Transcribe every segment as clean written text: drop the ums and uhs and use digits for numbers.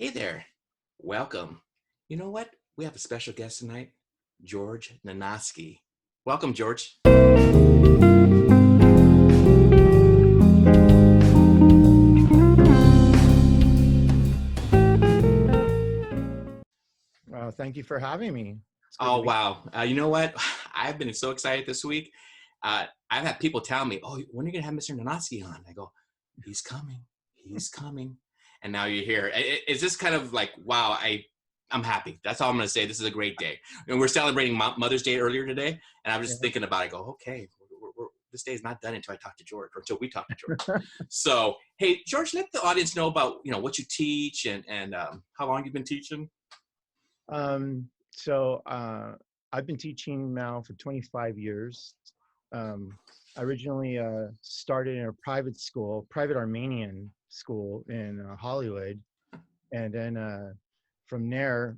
Hey there. Welcome. You know what? We have a special guest tonight, George Nanoski. Welcome, George. Thank you for having me. It's good to Oh, be. wow. You know what? I've been so excited this week. I've had people tell me, oh, when are you going to have Mr. Nanoski on? I go, he's coming. He's coming. And now you're here. It's just kind of like, wow, I'm happy. That's all I'm going to say. This is a great day. And we're celebrating Mother's Day earlier today. And I was just Yeah. thinking about it. I go, okay, this day is not done until I talk to George or until we talk to George. So, hey, George, let the audience know about, what you teach and how long you've been teaching. So I've been teaching now for 25 years. I originally started in a private school, private Armenian school in Hollywood, and then from there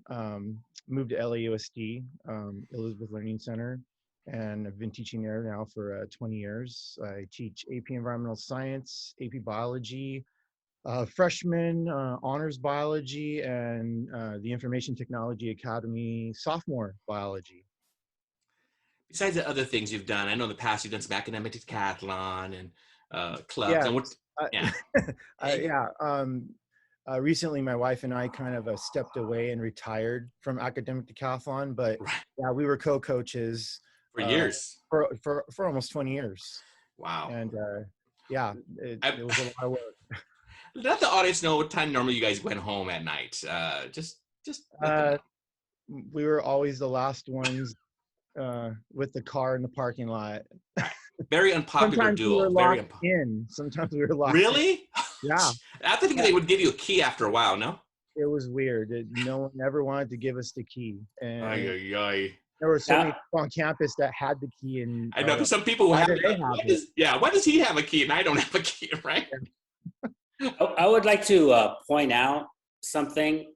moved to LAUSD, Elizabeth Learning Center, and I've been teaching there now for 20 years. I teach AP Environmental Science, AP Biology, freshman honors biology, and the Information Technology Academy sophomore biology. Besides the other things you've done, I know in the past you've done some academic decathlon and clubs. Yeah, And what? Yeah. Hey. yeah. Recently, my wife and I kind of stepped away and retired from academic decathlon, but Right. yeah, we were co-coaches For uh, years. for almost 20 years, Wow. and yeah, I, it was a lot of work. let the audience know what time normally you guys went home at night. Just let them Uh, know. we were always the last ones with the car in the parking lot. Right. Very unpopular Sometimes we were duo. Very locked unpopular. in. Sometimes we were locked in. Really? Yeah, I think yeah. they would give you a key after a while. No. It was weird. No one ever wanted to give us the key, Ay, and ay, ay. there were so many Now, people on campus that had the key, and I know there's some people who why have did it. they Like, have why it? does he have a key and I don't have a key? Right. I would like to point out something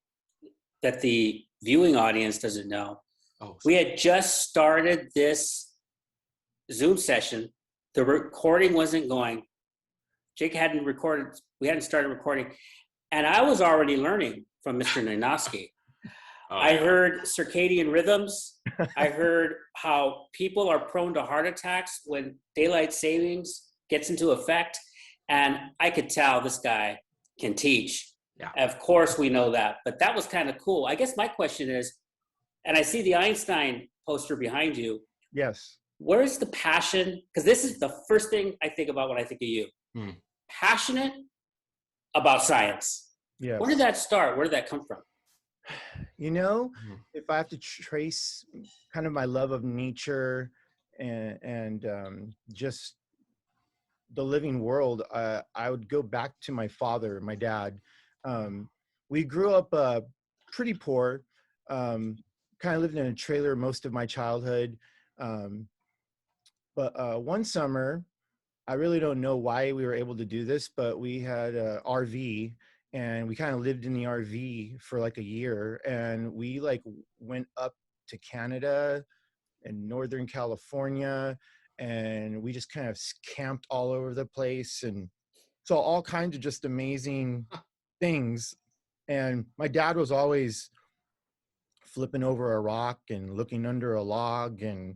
that the viewing audience doesn't know. Oh. We had just started this Zoom session. The recording wasn't going. Jake hadn't recorded. We hadn't started recording. And I was already learning from Mr. Nanoski. Oh, I yeah. heard circadian rhythms. I heard how people are prone to heart attacks when daylight savings gets into effect. And I could tell this guy can teach. Yeah. Of course, we know that. But that was kind of cool. I guess my question is, and I see the Einstein poster behind you. Yes. Where's the passion? Because this is the first thing I think about when I think of you. Passionate about science. Yes. Where did that start? Where did that come from? You know, if I have to trace kind of my love of nature and just the living world, I would go back to my father, my dad. We grew up pretty poor, kind of lived in a trailer most of my childhood. But one summer, I really don't know why we were able to do this, but we had a RV, and we kind of lived in the RV for like a year, and we like went up to Canada and Northern California, and we just kind of camped all over the place and saw all kinds of just amazing things. And my dad was always flipping over a rock and looking under a log and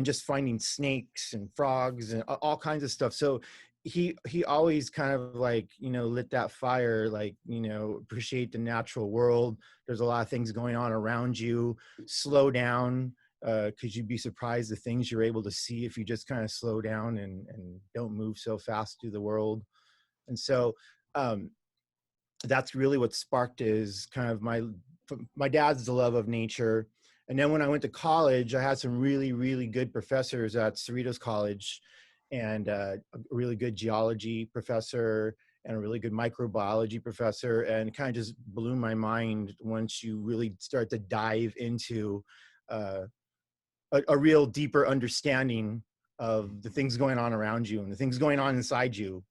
just finding snakes and frogs and all kinds of stuff. So he always kind of like, lit that fire, like, appreciate the natural world. There's a lot of things going on around you. Slow down, because you'd be surprised the things you're able to see if you just kind of slow down and don't move so fast through the world. And so that's really what sparked is kind of my dad's the love of nature. And then when I went to college, I had some really, really good professors at Cerritos College, and a really good geology professor and a really good microbiology professor, and it kind of just blew my mind once you really start to dive into a real deeper understanding of the things going on around you and the things going on inside you.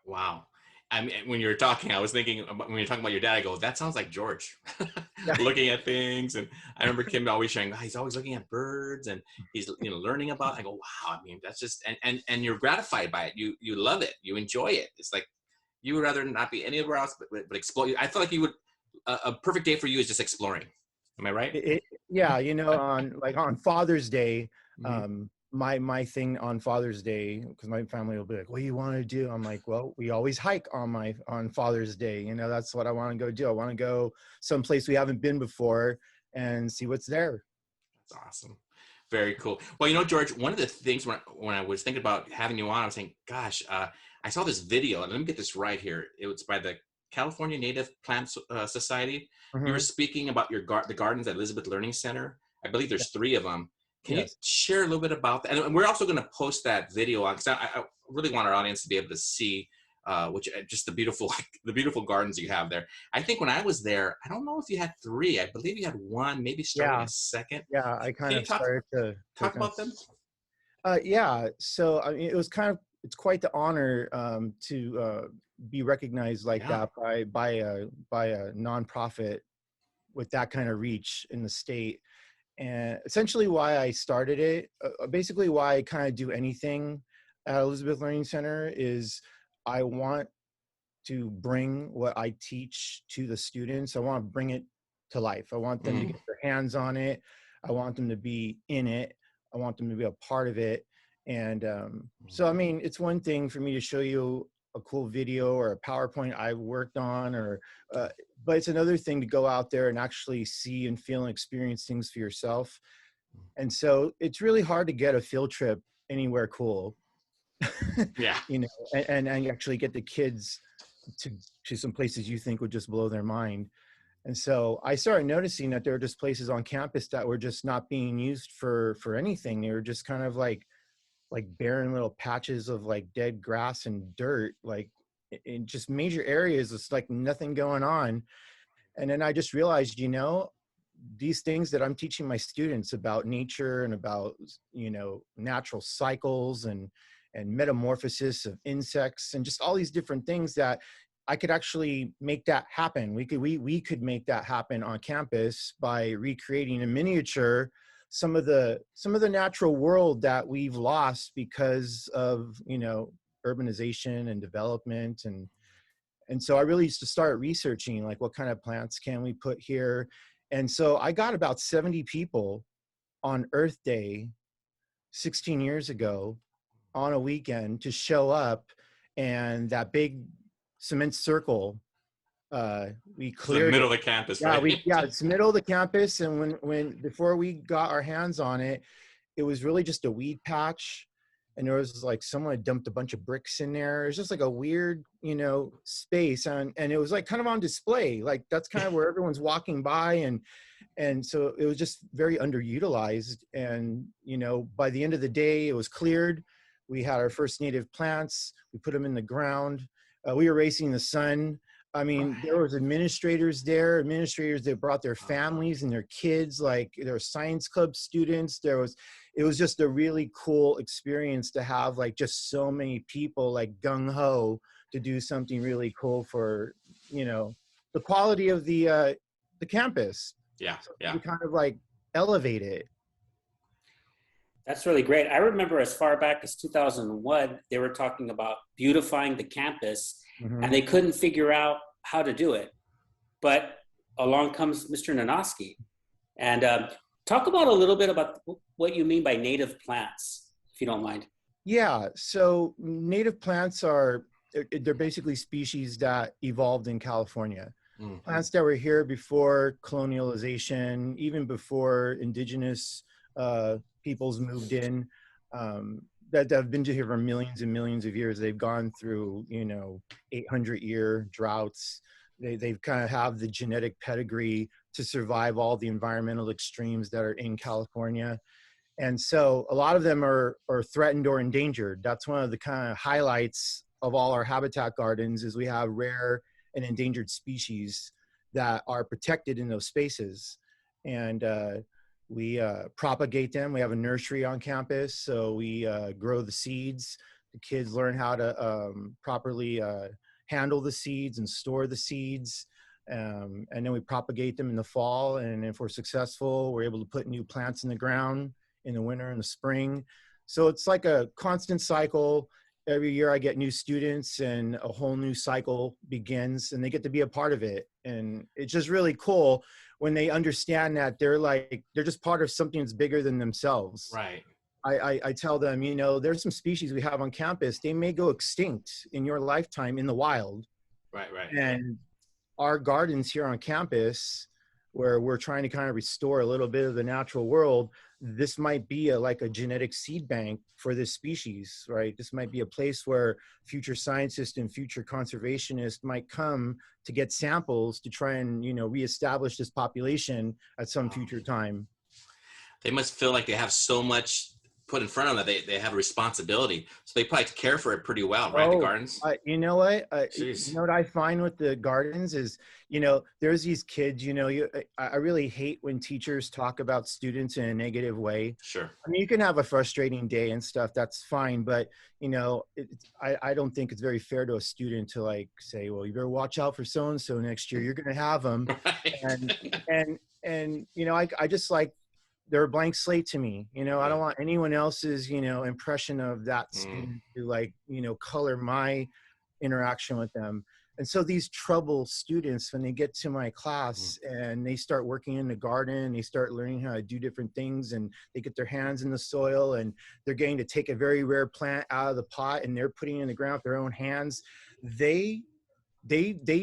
Wow. I mean, when you were talking, I was thinking, when you're talking about your dad, I go, that sounds like George. Looking at things. And I remember Kim always sharing, he's always looking at birds and he's, learning about it. I go, wow. I mean, that's just, and you're gratified by it. You love it. You enjoy it. It's like, You would rather not be anywhere else but explore. I feel like you would. A perfect day for you is just exploring. Am I right? Yeah, you know, on Father's Day, Mm-hmm. my thing on Father's Day, because my family will be like, "What do you want to do?" I'm like, "Well, we always hike on Father's Day. You know, that's what I want to go do. I want to go someplace we haven't been before and see what's there." That's awesome. Very cool. Well, George, one of the things when I was thinking about having you on, I was saying, gosh, I saw this video, and let me get this right here. It was by the California Native Plant Society. You were Hmm. speaking about the gardens at Elizabeth Learning Center. I believe there's 3 of them. Can you Yes. share a little bit about that? And we're also going to post that video on, because I really want our audience to be able to see just the beautiful gardens you have there. I think when I was there, I don't know if you had 3. I believe you had 1, maybe starting Yeah. a second. Yeah. I kind Can you of started to talk kind of. about them? Yeah. So I mean, it's quite the honor to be recognized like Yeah. that by a nonprofit with that kind of reach in the state. And essentially why I started it, basically why I kind of do anything at Elizabeth Learning Center is I want to bring what I teach to the students. I want to bring it to life. I want them to Mm. get their hands on it. I want them to be in it. I want them to be a part of it. And so, I mean, it's one thing for me to show you a cool video or a PowerPoint I've worked on, but it's another thing to go out there and actually see and feel and experience things for yourself. And so it's really hard to get a field trip anywhere cool, Yeah. and actually get the kids to some places you think would just blow their mind. And so I started noticing that there were just places on campus that were just not being used for anything. They were just kind of like barren little patches of like dead grass and dirt, like in just major areas. It's like nothing going on. And then I just realized, these things that I'm teaching my students about nature and about, natural cycles and metamorphosis of insects and just all these different things, that I could actually make that happen. We could make that happen on campus by recreating in miniature some of the natural world that we've lost because of, urbanization and development. And so I really used to start researching, like, what kind of plants can we put here. And so I got about 70 people on Earth Day 16 years ago on a weekend to show up, and that big cement circle, we It's the cleared middle it. of the campus, Yeah, right? it's the middle of the campus. And when before we got our hands on it, it was really just a weed patch. And there was like someone had dumped a bunch of bricks in there. It was just like a weird, space. And it was like kind of on display. Like that's kind of where everyone's walking by. And so it was just very underutilized. And, by the end of the day, it was cleared. We had our first native plants. We put them in the ground. We were racing the sun. I mean, there was administrators that brought their families and their kids, like there were science club students. It was just a really cool experience to have like just so many people like gung ho to do something really cool for, the quality of the campus. Yeah, So yeah. we kind of like elevate it. That's really great. I remember as far back as 2001, they were talking about beautifying the campus, Mm-hmm. and they couldn't figure out how to do it. But along comes Mr. Nanoski. And talk about a little bit about what you mean by native plants, if you don't mind. Yeah, so native plants they're basically species that evolved in California. Mm. Plants that were here before colonialization, even before indigenous peoples moved in, that have been here for millions and millions of years. They've gone through, 800-year droughts. They've kind of have the genetic pedigree to survive all the environmental extremes that are in California. And so a lot of them are threatened or endangered. That's one of the kind of highlights of all our habitat gardens, is we have rare and endangered species that are protected in those spaces. And we propagate them. We have a nursery on campus, so we grow the seeds. The kids learn how to properly handle the seeds and store the seeds. And then we propagate them in the fall. And if we're successful, we're able to put new plants in the ground in the winter and the spring. So it's like a constant cycle. every year I get new students and a whole new cycle begins and they get to be a part of it. And it's just really cool when they understand that they're just part of something that's bigger than themselves. Right. I tell them, you know, there's some species we have on campus, they may go extinct in your lifetime in the wild. Right. Right. And our gardens here on campus, where we're trying to kind of restore a little bit of the natural world, this might be like a genetic seed bank for this species, right? This might be a place where future scientists and future conservationists might come to get samples to try and, you know, reestablish this population at some future time. They must feel like they have so much put in front of them that they have a responsibility. So they probably care for it pretty well, right? The gardens. You know what? You Jeez. know what I find with the gardens is, you know, there's these kids, you know, I really hate when teachers talk about students in a negative way. Sure. I mean, you can have a frustrating day and stuff, that's fine. But, you know, I don't think it's very fair to a student to like say, well, you better watch out for so-and-so next year. You're going to have them. Right. And, you know, I just like, they're a blank slate to me. You know, I don't want anyone else's, you know, impression of that student to like, you know, color my interaction with them. And so these trouble students, when they get to my class and they start working in the garden, they start learning how to do different things and they get their hands in the soil and they're getting to take a very rare plant out of the pot and they're putting it in the ground with their own hands. They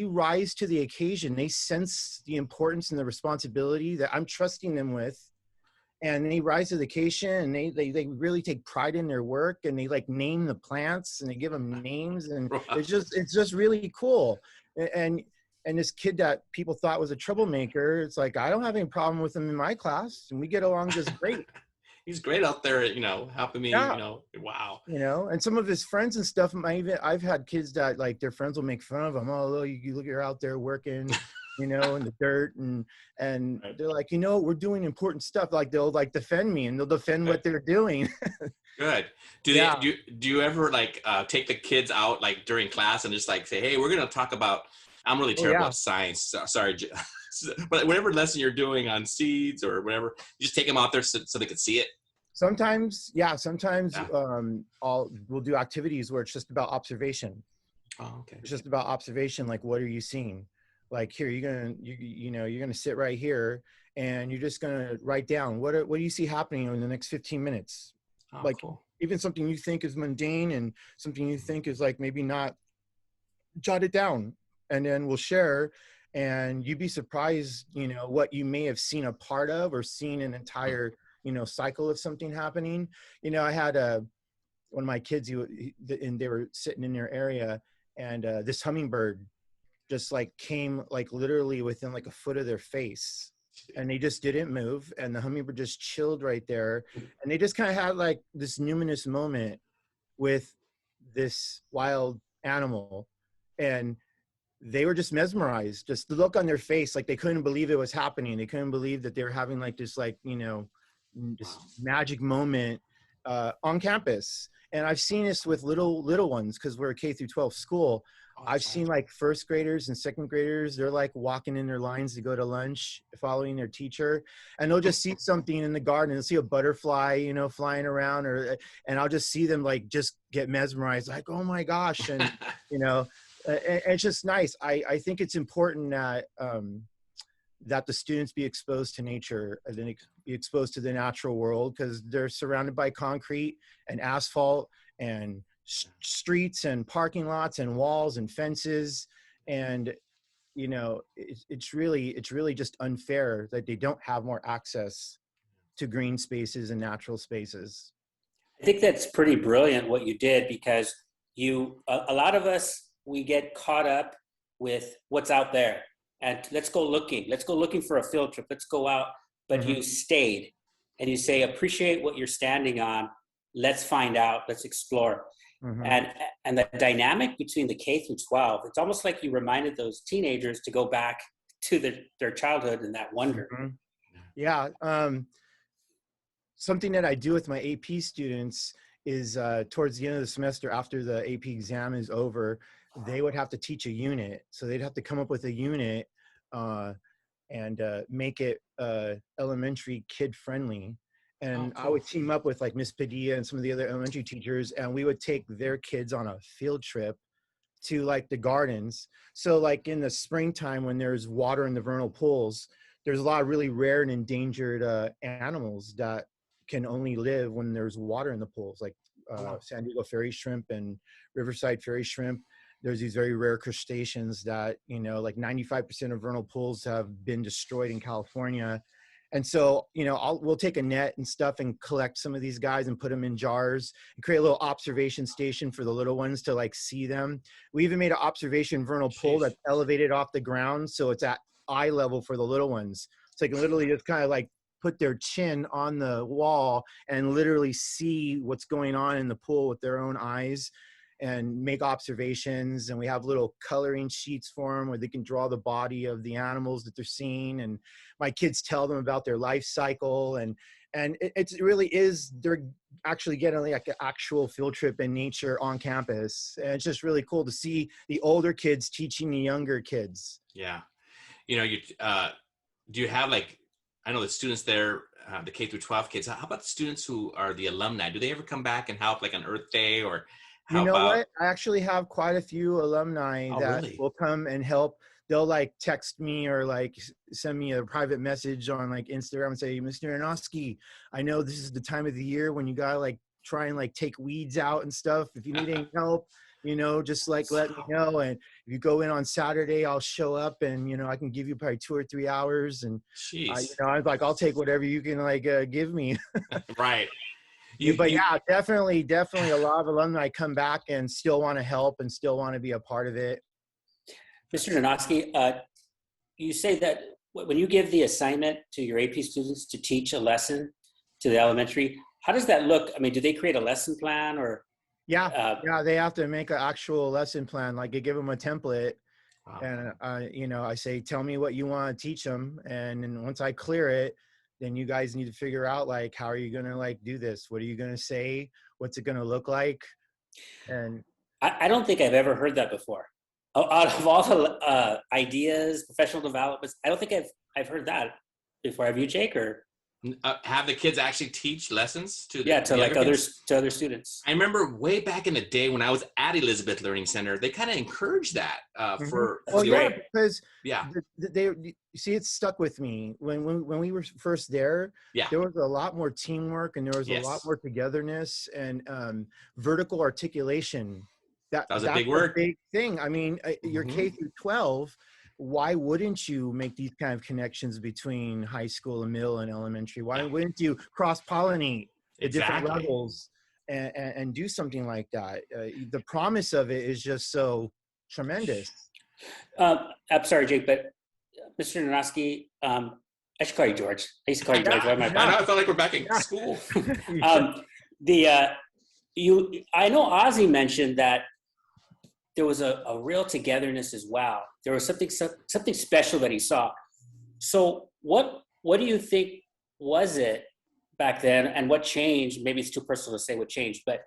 rise to the occasion. They sense the importance and the responsibility that I'm trusting them with. And they rise to the occasion and they really take pride in their work and they like name the plants and they give them names and it's just really cool. And this kid that people thought was a troublemaker, it's like, I don't have any problem with him in my class and we get along just great. He's great out there, you know, helping me, you know, wow. You know, and some of his friends and stuff, I've had kids that like their friends will make fun of him. Oh, you look, you're out there working, you know, in the dirt and they're like, you know, we're doing important stuff. Like they'll like defend me and they'll defend what they're doing. Good. Do you ever like take the kids out like during class and just like say, hey, we're going to talk about, I'm really terrible at science. Sorry. But whatever lesson you're doing on seeds or whatever, you just take them out there so they could see it. Sometimes we'll do activities where it's just about observation. Oh, okay. It's just about observation. Like, what are you seeing? Like here, you're gonna sit right here and you're just gonna write down what do you see happening in the next 15 minutes? Oh, like cool. Even something you think is mundane and something you think is like maybe not, jot it down and then we'll share. And you'd be surprised, you know, what you may have seen a part of or seen an entire, you know, cycle of something happening. You know, I had one of my kids, and they were sitting in their area and this hummingbird just like came like literally within like a foot of their face and they just didn't move and the hummingbird just chilled right there and they just kind of had like this numinous moment with this wild animal and they were just mesmerized. Just the look on their face, like they couldn't believe it was happening. They couldn't believe that they were having like this like, you know, this magic moment on campus. And I've seen this with little ones because we're a K through 12 school. I've seen like first graders and second graders, they're like walking in their lines to go to lunch, following their teacher, and they'll just see something in the garden. They'll see a butterfly, you know, flying around, and I'll just see them like just get mesmerized, like, oh my gosh. And, you know, it's just nice. I think it's important that that the students be exposed to nature and then be exposed to the natural world because they're surrounded by concrete and asphalt and streets and parking lots and walls and fences. And, you know, it's really just unfair that they don't have more access to green spaces and natural spaces. I think that's pretty brilliant what you did because a lot of us, we get caught up with what's out there and let's go looking for a field trip. Let's go out. But you stayed and you say, appreciate what you're standing on. Let's find out, let's explore. And the dynamic between the K through 12, it's almost like you reminded those teenagers to go back to their childhood and that wonder. Yeah. Something that I do with my AP students is towards the end of the semester, after the AP exam is over, they would have to teach a unit. So they'd have to come up with a unit and make it elementary kid friendly. And I cool. would team up with like Miss Padilla and some of the other elementary teachers, and we would take their kids on a field trip to like the gardens. So like in the springtime when there's water in the vernal pools, there's a lot of really rare and endangered animals that can only live when there's water in the pools, like Wow. San Diego fairy shrimp and Riverside fairy shrimp. There's these very rare crustaceans that, you know, like 95% of vernal pools have been destroyed in California. And so, you know, we'll take a net and stuff and collect some of these guys and put them in jars and create a little observation station for the little ones to like see them. We even made an observation vernal pool Jeez. that's elevated off the ground, so it's at eye level for the little ones. So they can literally just kind of like put their chin on the wall and literally see what's going on in the pool with their own eyes and make observations. And we have little coloring sheets for them where they can draw the body of the animals that they're seeing. And my kids tell them about their life cycle. And it really is, they're actually getting like an actual field trip in nature on campus. And it's just really cool to see the older kids teaching the younger kids. Yeah. You know, do you have like, I know the students there, the K through 12 kids, how about the students who are the alumni? Do they ever come back and help like on Earth Day, or You how know about? what? I actually have quite a few alumni Oh, that really? will come and help. They'll like text me or like send me a private message on like Instagram and say, Mr. Nanoski, I know this is the time of the year when you gotta like try and like take weeds out and stuff. If you need any help, you know, just like let me know. And if you go in on Saturday, I'll show up and, you know, I can give you probably 2 or 3 hours. And, you Jeez. know, I was like, I'll take whatever you can like give me. Right. But You, yeah, definitely a lot of alumni come back and still want to help and still want to be a part of it. Mr. Nanoski, you say that when you give the assignment to your AP students to teach a lesson to the elementary, how does that look? I mean, do they create a lesson plan or? Yeah, they have to make an actual lesson plan. Like, I give them a template, wow. and you know, I say, tell me what you want to teach them, and then once I clear it, then you guys need to figure out like, how are you gonna like do this? What are you gonna say? What's it gonna look like? And I don't think I've ever heard that before. Out of all the ideas, professional developments, I don't think I've heard that before. Have you, Jake? Or Have the kids actually teach lessons to yeah, to the like other kids? others, to other students. I remember way back in the day when I was at Elizabeth Learning Center, they kind of encouraged that for well, the yeah, because yeah, they you see, it stuck with me when we were first there. yeah, There was a lot more teamwork and there was a lot yes, more togetherness and vertical articulation. that was a That's big a word. big thing. I mean, you're K Hmm. through 12. Why wouldn't you make these kind of connections between high school and middle and elementary? Why Yeah, wouldn't you cross pollinate the different exactly. levels and do something like that? The promise of it is just so tremendous. I'm sorry, Jake, but Mr. Nanoski, I should call you George. I used to call you George. Yeah, Why am I I bad? know. I felt like we're back in yeah. school. You should. The I know Ozzy mentioned that there was a real togetherness as well. There was something special that he saw. So what do you think was it back then, and what changed? Maybe it's too personal to say what changed, but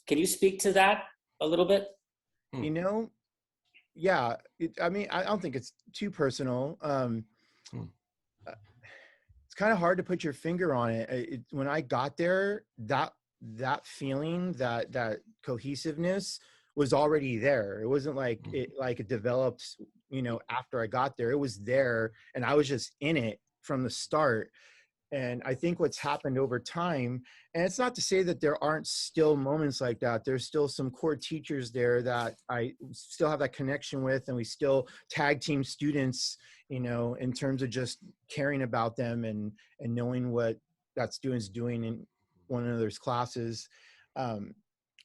can you speak to that a little bit? You know, yeah. I mean, I don't think it's too personal. Hmm. It's kind of hard to put your finger on it. When I got there, that feeling, that cohesiveness was already there. It wasn't like it developed, you know, after I got there. It was there, and I was just in it from the start. And I think what's happened over time, and it's not to say that there aren't still moments like that. There's still some core teachers there that I still have that connection with, and we still tag team students, you know, in terms of just caring about them and knowing what that student's doing in one another's classes. Um,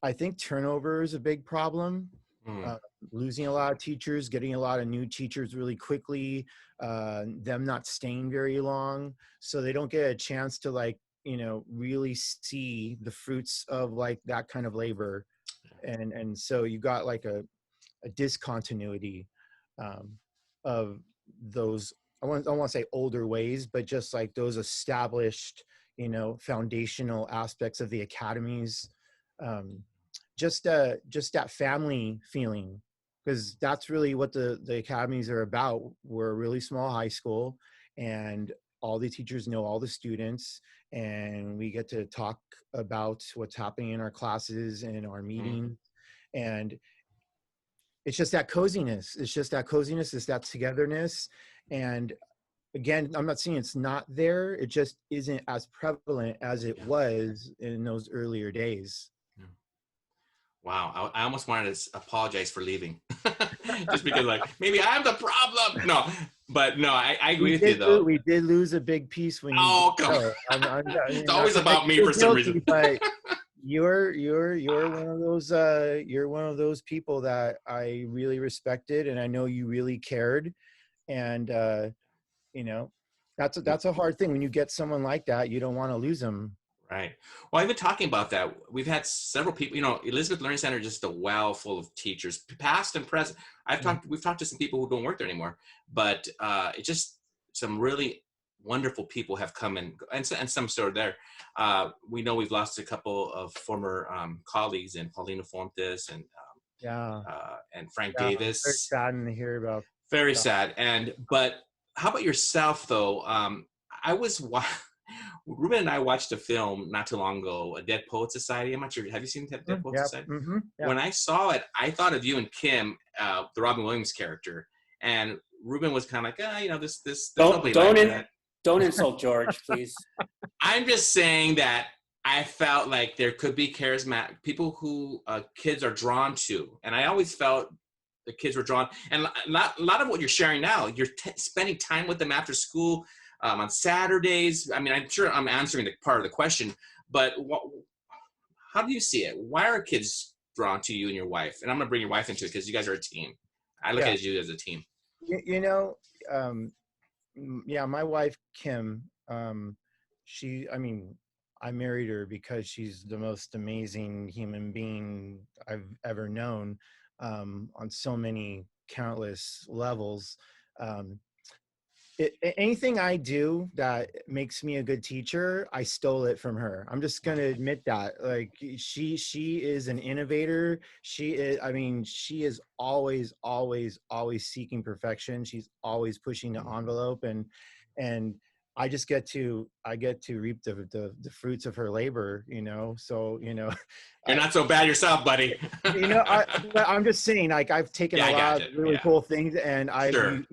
I think turnover is a big problem. Hmm. Uh, Losing a lot of teachers, getting a lot of new teachers really quickly, them not staying very long, so they don't get a chance to like, you know, really see the fruits of like that kind of labor. And so you got like a discontinuity um, of those, I want to say older ways, but just like those established, you know, foundational aspects of the academies. um, just that family feeling, because that's really what the academies are about. We're a really small high school, and all the teachers know all the students, and we get to talk about what's happening in our classes and our meetings. And it's just that coziness. It's just that coziness. It's that togetherness. And again, I'm not saying it's not there. It just isn't as prevalent as it was in those earlier days. Yeah. Wow, I almost wanted to apologize for leaving, just because like maybe I'm the problem. No, but no, I agree with you though. We did lose a big piece when you. Oh, come on. It's always about me for some reason. But you're one of those you're one of those people that I really respected, and I know you really cared, and you know, that's a hard thing when you get someone like that. You don't want to lose them. Right. Well, I've been talking about that. We've had several people, Elizabeth Learning Center is just a well full of teachers, past and present. We've talked to some people who don't work there anymore, but it's just some really wonderful people have come in, and some still are there. We know we've lost a couple of former colleagues, and Paulina Fontes and Frank Davis. Very saddened to hear about. Very sad. But how about yourself though? Ruben and I watched a film not too long ago, A Dead Poet Society. I'm not sure. Have you seen Dead Poet Society? Mm-hmm. Yeah. When I saw it, I thought of you and Kim, the Robin Williams character. And Ruben was kind of like, this. Don't insult George, please. I'm just saying that I felt like there could be charismatic people who kids are drawn to. And I always felt the kids were drawn. And a lot of what you're sharing now, you're spending time with them after school. On Saturdays. I mean, I'm sure I'm answering the part of the question, but how do you see it? Why are kids drawn to you and your wife? And I'm going to bring your wife into it because you guys are a team. I look at you as a team. My wife, Kim, I married her because she's the most amazing human being I've ever known, on so many countless levels. Anything I do that makes me a good teacher, I stole it from her. I'm just going to admit that. Like she is an innovator. She is always seeking perfection. She's always pushing the envelope, and I just get to reap the fruits of her labor, So, you're not so bad yourself, buddy. But I'm just saying, like, I've taken a lot of really cool things, and I've,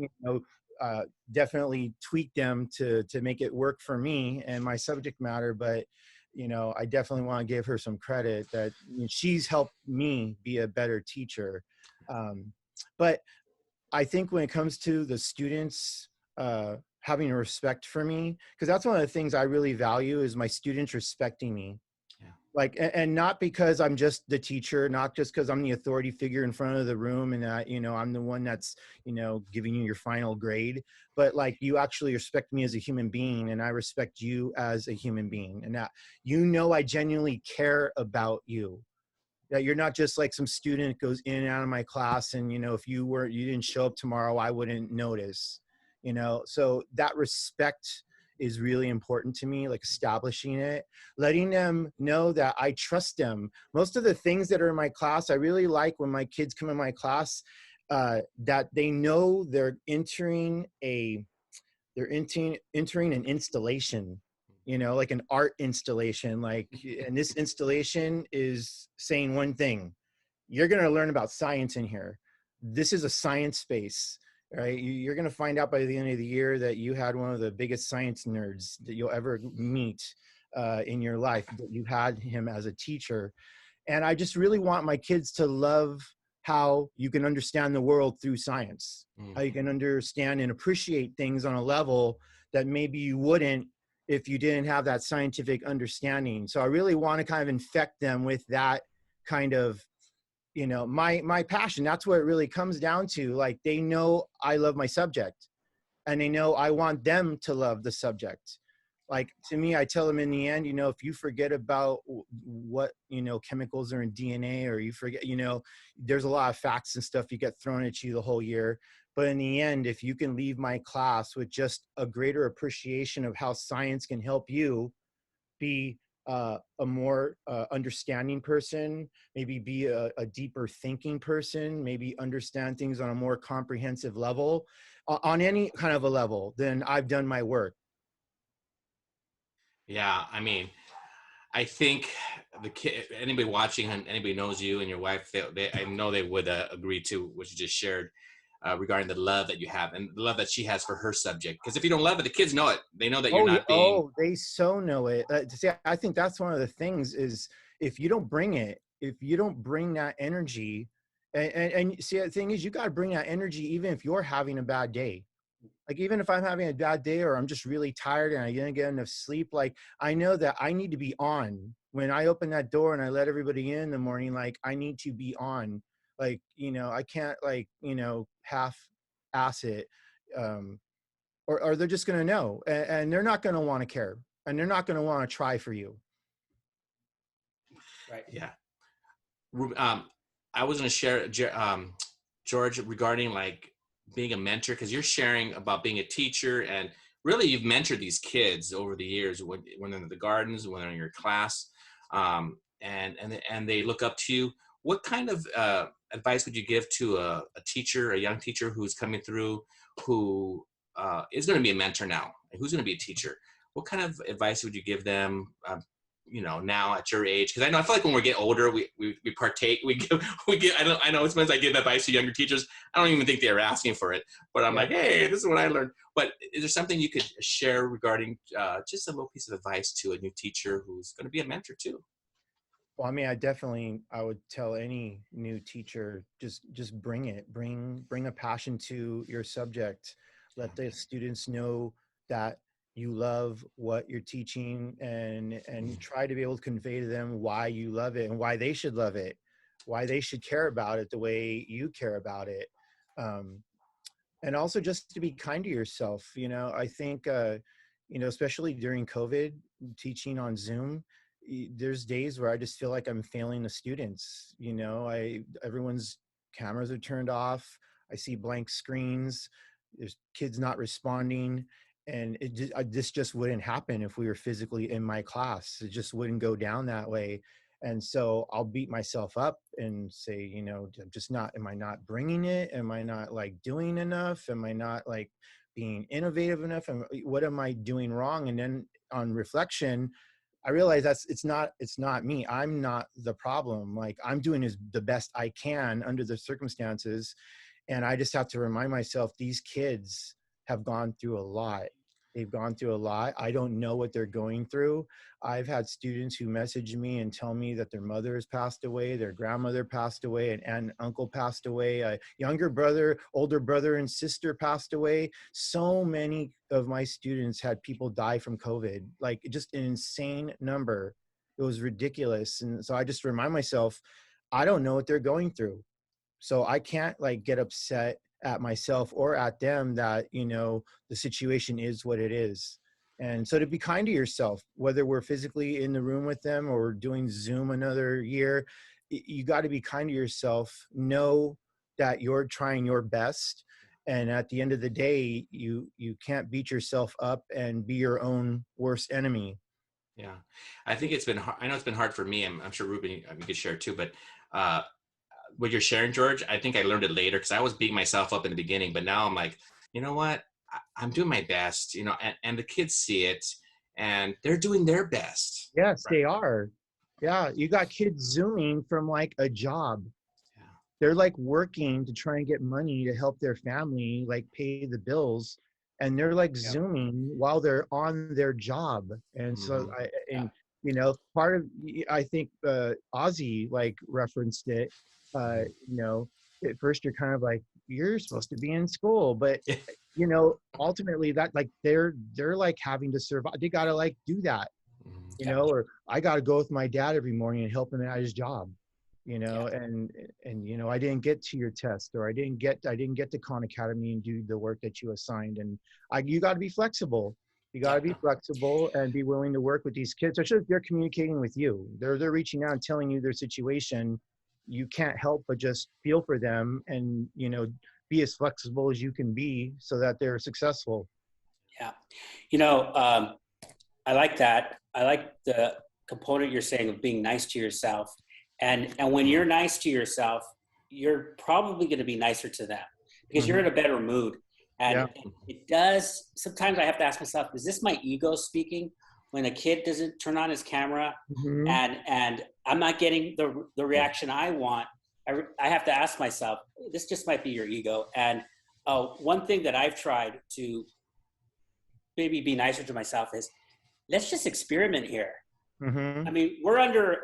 definitely tweaked them to make it work for me and my subject matter. But, I definitely want to give her some credit that she's helped me be a better teacher. But I think when it comes to the students, having a respect for me, because that's one of the things I really value is my students respecting me. Like, and not because I'm just the teacher, not just because I'm the authority figure in front of the room and that, I'm the one that's, giving you your final grade, but like you actually respect me as a human being, and I respect you as a human being, and that, I genuinely care about you. That you're not just like some student that goes in and out of my class, and, if you didn't show up tomorrow, I wouldn't notice, so that respect is really important to me, like establishing it, letting them know that I trust them. Most of the things that are in my class, I really like when my kids come in my class, that they know they're entering an installation, like an art installation, and this installation is saying one thing: you're going to learn about science in here. This is a science space. Right, you're going to find out by the end of the year that you had one of the biggest science nerds that you'll ever meet in your life, that you had him as a teacher. And I just really want my kids to love how you can understand the world through science, how you can understand and appreciate things on a level that maybe you wouldn't if you didn't have that scientific understanding. So I really want to kind of infect them with that kind of, my passion. That's what it really comes down to. Like, they know I love my subject, and they know I want them to love the subject. Like, to me, I tell them in the end, if you forget about what, chemicals are in DNA, or you forget, there's a lot of facts and stuff you get thrown at you the whole year. But in the end, if you can leave my class with just a greater appreciation of how science can help you be a more understanding person, maybe be a deeper thinking person, maybe understand things on a more comprehensive level, on any kind of a level, then I've done my work. Yeah, I mean, I think the kid, anybody watching and anybody knows you and your wife, I know they would agree to what you just shared regarding the love that you have and the love that she has for her subject. Because if you don't love it, the kids know it. They know that you're Oh, yeah. not being. Oh, they so know it. See, I think that's one of the things is if you don't bring it, if you don't bring that energy, and see, the thing is, you got to bring that energy even if you're having a bad day. Like even if I'm having a bad day or I'm just really tired and I didn't get enough sleep, like I know that I need to be on when I open that door and I let everybody in the morning. Like I need to be on. Like I can't like half ass it. Um, or they're just going to know, and they're not going to want to care, and they're not going to want to try for you. Right. Yeah. I was going to share, George, regarding like being a mentor, because you're sharing about being a teacher, and really you've mentored these kids over the years when they're in the gardens, when they're in your class, and they look up to you. What kind of advice would you give to a teacher, a young teacher who's coming through, who is going to be a mentor now, who's going to be a teacher? What kind of advice would you give them? Now at your age, because I feel like when we get older, we partake, we give. I know sometimes I give advice to younger teachers. I don't even think they were asking for it, but I'm Yeah. like, hey, this is what I learned. But is there something you could share regarding just a little piece of advice to a new teacher who's going to be a mentor too? Well, I mean, I would tell any new teacher, just bring it, bring a passion to your subject. Let the students know that you love what you're teaching, and try to be able to convey to them why you love it and why they should love it, why they should care about it the way you care about it. Um, and also just to be kind to yourself. I think especially during COVID, teaching on Zoom, there's days where I just feel like I'm failing the students. Everyone's cameras are turned off, I see blank screens, there's kids not responding, and this just wouldn't happen if we were physically in my class. It just wouldn't go down that way. And so I'll beat myself up and say, I'm just not, am I not bringing it? Am I not like doing enough? Am I not like being innovative enough? And what am I doing wrong? And then on reflection, I realize it's not me. I'm not the problem. Like I'm doing the best I can under the circumstances. And I just have to remind myself, these kids have gone through a lot. They've gone through a lot. I don't know what they're going through. I've had students who message me and tell me that their mother has passed away, their grandmother passed away, an aunt and uncle passed away, a younger brother, older brother and sister passed away. So many of my students had people die from COVID, like just an insane number. It was ridiculous. And so I just remind myself, I don't know what they're going through. So I can't like get upset at myself or at them that, the situation is what it is. And so to be kind to yourself, whether we're physically in the room with them or doing Zoom another year, you got to be kind to yourself. Know that you're trying your best. And at the end of the day, you can't beat yourself up and be your own worst enemy. Yeah, I think it's been hard. I know it's been hard for me. I'm sure Ruben, you could share too, but uh, what you're sharing, George, I think I learned it later because I was beating myself up in the beginning, but now I'm like, you know what? I'm doing my best, and the kids see it and they're doing their best. Yes, Right. they are. Yeah, you got kids Zooming from like a job. Yeah. They're like working to try and get money to help their family, like pay the bills. And they're like Yeah. Zooming while they're on their job. And so Mhm. Yeah. part of, I think Ozzy like referenced it, Mhm. at first you're kind of like, you're supposed to be in school, but ultimately that like they're like having to survive. They gotta like do that, Mhm. Yeah. or I got to go with my dad every morning and help him at his job, Yeah. and I didn't get to your test, or I didn't get to Khan Academy and do the work that you assigned. And you got to be flexible. You got to be Yeah. flexible and be willing to work with these kids, especially if they're communicating with you. They're reaching out and telling you their situation. You can't help but just feel for them and, be as flexible as you can be so that they're successful. Yeah. You know, I like that. I like the component you're saying of being nice to yourself. And when you're nice to yourself, you're probably going to be nicer to them because you're in a better mood. Yeah. And it does, sometimes I have to ask myself, is this my ego speaking? when a kid doesn't turn on his camera Mhm. and I'm not getting the reaction I want, I have to ask myself, this just might be your ego. And one thing that I've tried to maybe be nicer to myself is, let's just experiment here. I Mhm. mean, we're under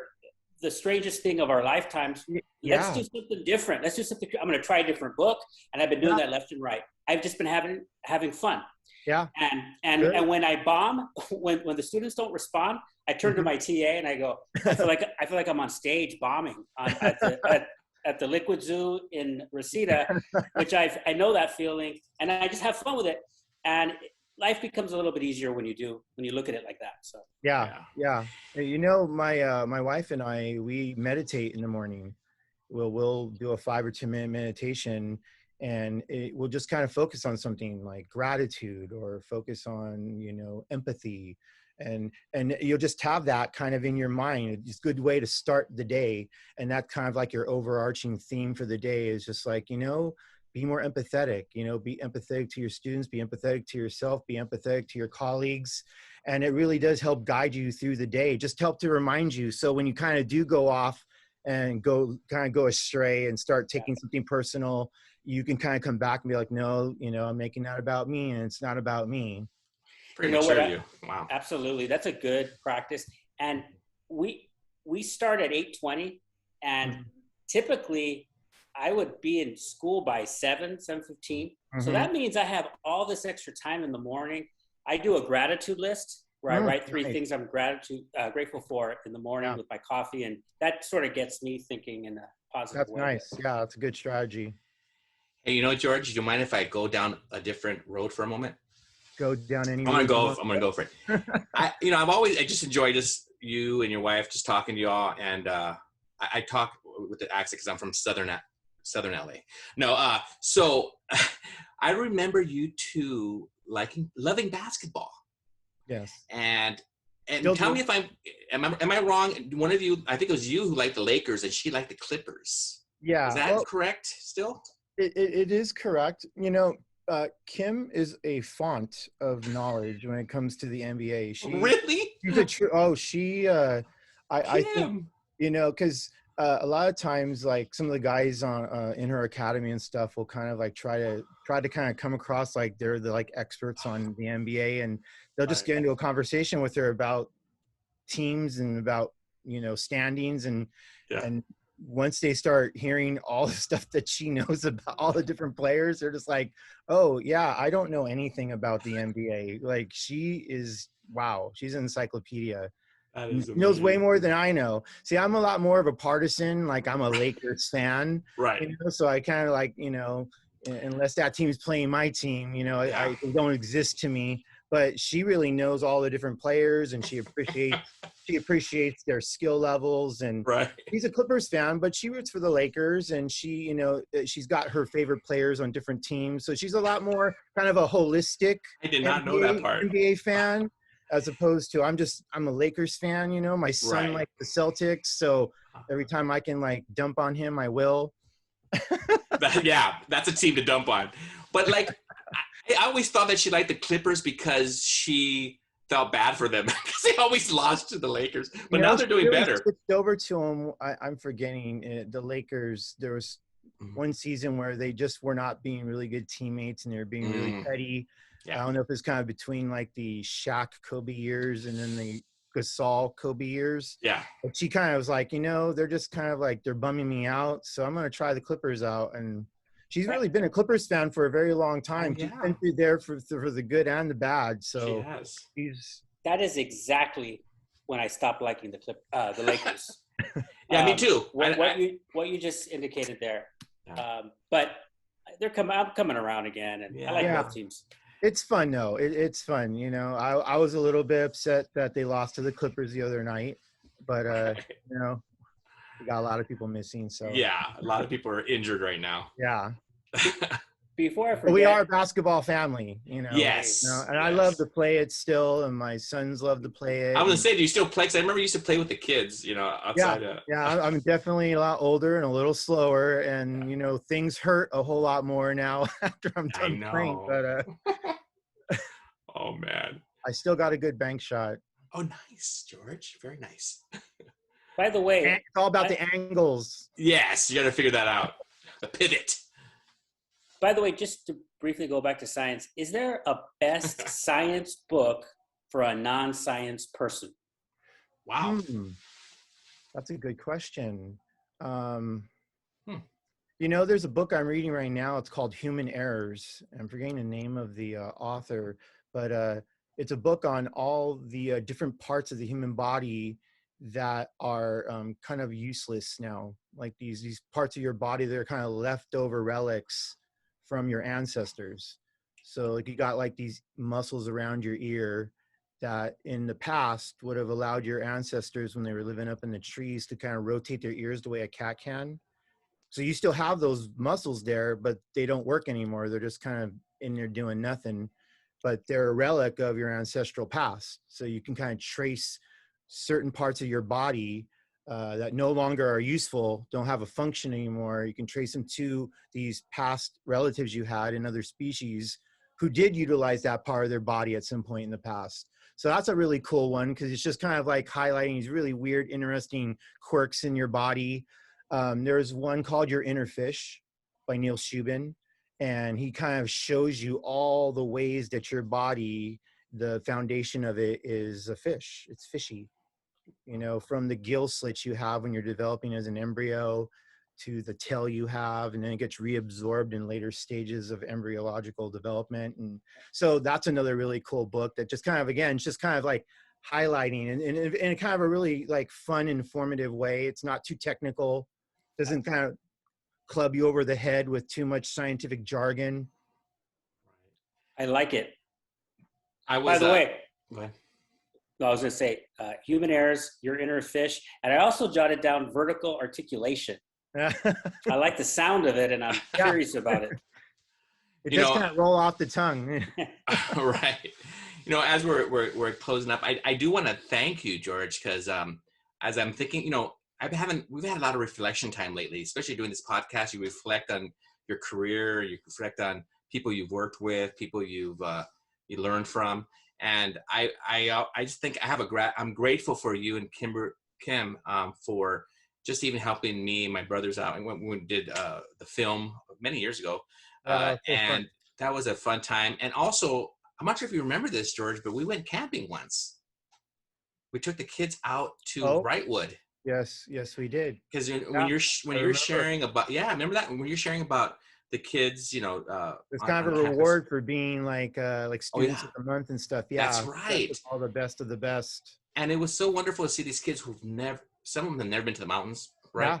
the strangest thing of our lifetimes. Let's Yeah. do something different. Let's do something. I'm going to try a different book, and I've been doing Yeah. that left and right. I've just been having fun. Yeah. And when I bomb, when the students don't respond, I turn to Mhm. my TA and I go, I feel like I'm on stage bombing at the Liquid Zoo in Reseda, which I know that feeling, and I just have fun with it. And life becomes a little bit easier when you look at it like that. So Yeah. Yeah. Yeah. My wife and I, we meditate in the morning. We'll do a 5 or 10 minute meditation, and we'll just kind of focus on something like gratitude, or focus on, empathy, and you'll just have that kind of in your mind. It's a good way to start the day, and that's kind of like your overarching theme for the day, is just like, be more empathetic, be empathetic to your students, be empathetic to yourself, be empathetic to your colleagues. And it really does help guide you through the day, just help to remind you. So when you kind of do go off and go astray and start taking something personal, you can kind of come back and be like, no, I'm making that about me, and it's not about me. Pretty you know what? mature, you. Wow. Absolutely, that's a good practice. And we start at 8:20, and typically I would be in school by 7:15. So Mm-hmm. that means I have all this extra time in the morning. I do a gratitude list where I write 3 Nice. things I'm grateful for in the morning Yeah, with my coffee, and that sort of gets me thinking in a positive that's way. nice. Yeah, that's a good strategy. Hey, you know what, George? Do you mind if I go down a different road for a moment? Go down any I'm gonna road you go. want. I'm gonna go for it. I just enjoy just you and your wife just talking to y'all, and I talk with the accent because I'm from Southern LA. No, so I remember you two loving basketball, Yes. and Still tell do. me if am I wrong? One of you, I think it was you who liked the Lakers, and she liked the Clippers. Is Yeah. that Well, correct? Still? it is correct. Kim is a font of knowledge when it comes to the NBA. Really? She's a true. Oh, I think, Kim. because a lot of times, like, some of the guys on in her academy and stuff will kind of like try to kind of come across like they're the like experts on the NBA, and they'll just Right. get into a conversation with her about teams and about standings, Yeah. and once they start hearing all the stuff that she knows about all the different players, they're just like, oh yeah, I don't know anything about the NBA. Like, wow, she's an encyclopedia. That is Knows way amazing. more than I know. See, I'm a lot more of a partisan. Like, I'm a Lakers fan, Right. so I kind of like, unless that team's playing my team, Yeah. they don't exist to me. But she really knows all the different players, and she appreciates their skill levels. And Right. she's a Clippers fan, but she roots for the Lakers, and she's got her favorite players on different teams. So she's a lot more kind of a holistic I did not know that part. NBA fan, as opposed to I'm a Lakers fan. My son Right. likes the Celtics, so every time I can like dump on him, I will. That's a team to dump on. But like, I always thought that she liked the Clippers because she felt bad for them because they always lost to the Lakers. But now they're She doing really better. switched over to them. I'm forgetting the Lakers. There was one season where they just were not being really good teammates, and they were being really petty. Yeah. I don't know if it's kind of between like the Shaq Kobe years and then the Gasol Kobe years. Yeah. But she kind of was like, they're just kind of like, they're bumming me out, so I'm going to try the Clippers out. And she's really been a Clippers fan for a very long time. Oh, yeah. She's been through there for the good and the bad. So She has. That is exactly when I stopped liking the Lakers. Yeah, me too. What you just indicated there. Yeah. But I'm coming around again, and I like both teams. It's fun though. It's fun. I was a little bit upset that they lost to the Clippers the other night, but we got a lot of people missing. So yeah, a lot of people are injured right now. Yeah. Before I forget, But we are a basketball family, Yes. and I love to play it still, and my sons love to play it. I was gonna say, do you still play? Because I remember you used to play with the kids, outside. Yeah, I'm definitely a lot older and a little slower, and things hurt a whole lot more now after I'm done playing. But oh man, I still got a good bank shot. Oh, nice, George. Very nice. By the way, It's all about the angles. Yes, you got to figure that out. The pivot. just to briefly go back to science, is there a best science book for a non-science person? Wow. That's a good question. Um, Hmm. there's a book I'm reading right now. It's called Human Errors. I'm forgetting the name of the author, but it's a book on all the different parts of the human body that are kind of useless now. Like these parts of your body that are kind of leftover relics from your ancestors. So like you got like these muscles around your ear that in the past would have allowed your ancestors when they were living up in the trees to kind of rotate their ears the way a cat can. So you still have those muscles there, but they don't work anymore. They're just kind of in there doing nothing, but they're a relic of your ancestral past. So you can kind of trace certain parts of your body that no longer are useful, don't have a function anymore. You can trace them to these past relatives you had in other species who did utilize that part of their body at some point in the past. So that's a really cool one because it's just kind of like highlighting these really weird, interesting quirks in your body. There's one called Your Inner Fish by Neil Shubin, and he kind of shows you all the ways that your body, the foundation of it is a fish. It's fishy, from the gill slits you have when you're developing as an embryo to the tail you have, and then it gets reabsorbed in later stages of embryological development. And so that's another really cool book that just kind of, again, it's just kind of like highlighting and in kind of a really like fun, informative way. It's not too technical, doesn't kind of club you over the head with too much scientific jargon. I like it. I was. By the way, Go ahead. I was going to say Human Errors, Your Inner Fish, and I also jotted down vertical articulation. I like the sound of it, and I'm curious about it. It does kind of roll off the tongue. Right. As we're closing up, I do want to thank you, George, because as I'm thinking, we've had a lot of reflection time lately, especially doing this podcast. You reflect on your career, you reflect on people you've worked with, people you learned from, and I just think I'm grateful for you and Kim for just even helping me and my brothers out. And when we did the film many years ago, and that was a fun time. And also, I'm not sure if you remember this, George, but we went camping once. We took the kids out to Wrightwood. Yes, we did. Because when you're sharing about, remember that when you're sharing about the kids, it's kind of a reward campus for being like students of the month and stuff. Yeah, that's right. All the best of the best. And it was so wonderful to see these kids some of them have never been to the mountains, right? Yeah.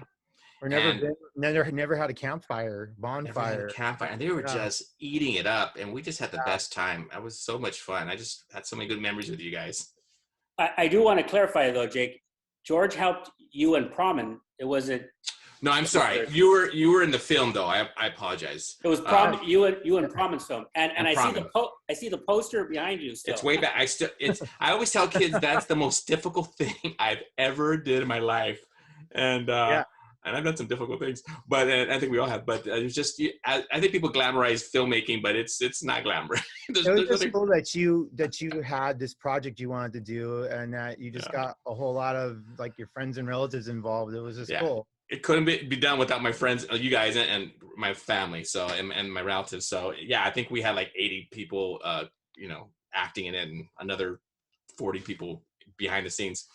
Or never had a bonfire. Never had a campfire, and they were just eating it up, and we just had the best time. It was so much fun. I just had so many good memories with you guys. I do want to clarify though, Jake. George helped you in prom. It wasn't. No, I'm sorry. You were in the film though. I apologize. It was prom. You in Promin's film, and I see the poster behind you. Still, it's way back. I always tell kids that's the most difficult thing I've ever did in my life, and I've done some difficult things, but I think we all have. But it's just I think people glamorize filmmaking, but it's not glamorous. It was just cool that you had this project you wanted to do, and that you just got a whole lot of like your friends and relatives involved. It was just cool. It couldn't be done without my friends, you guys, and my family. So and my relatives. So I think we had like 80 people, acting in it, and another 40 people behind the scenes.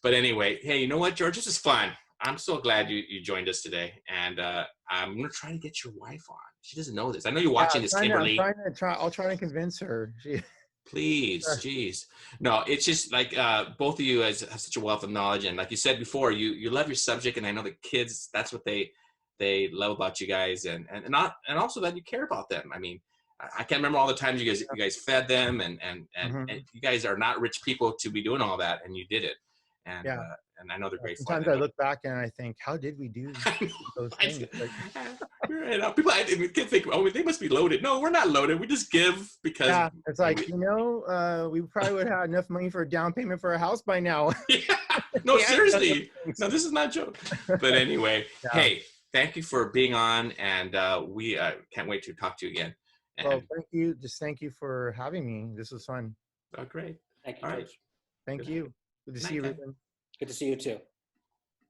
But anyway, hey, you know what, George? This is fun. I'm so glad you joined us today, and I'm gonna try to get your wife on. She doesn't know this. I know you're watching this, Kimberly. I'll try to convince her. Please, geez. No, it's just like both of you have such a wealth of knowledge, and like you said before, you love your subject, and I know the kids. That's what they love about you guys, and also that you care about them. I mean, I can't remember all the times you guys fed them, and you guys are not rich people to be doing all that, and you did it. And and I know they're grateful. Sometimes I look back and I think, how did we do those things? People, kids think, oh, they must be loaded. No, we're not loaded. We just give because. It's like we probably would have enough money for a down payment for a house by now. No, seriously. No, this is not a joke. But anyway, hey, thank you for being on, and we can't wait to talk to you again. Well, thank you. Just thank you for having me. This was fun. Oh, great. Thank you, All right. George. Thank Good you. Good to night, see you, guys. Ruben. Good to see you too.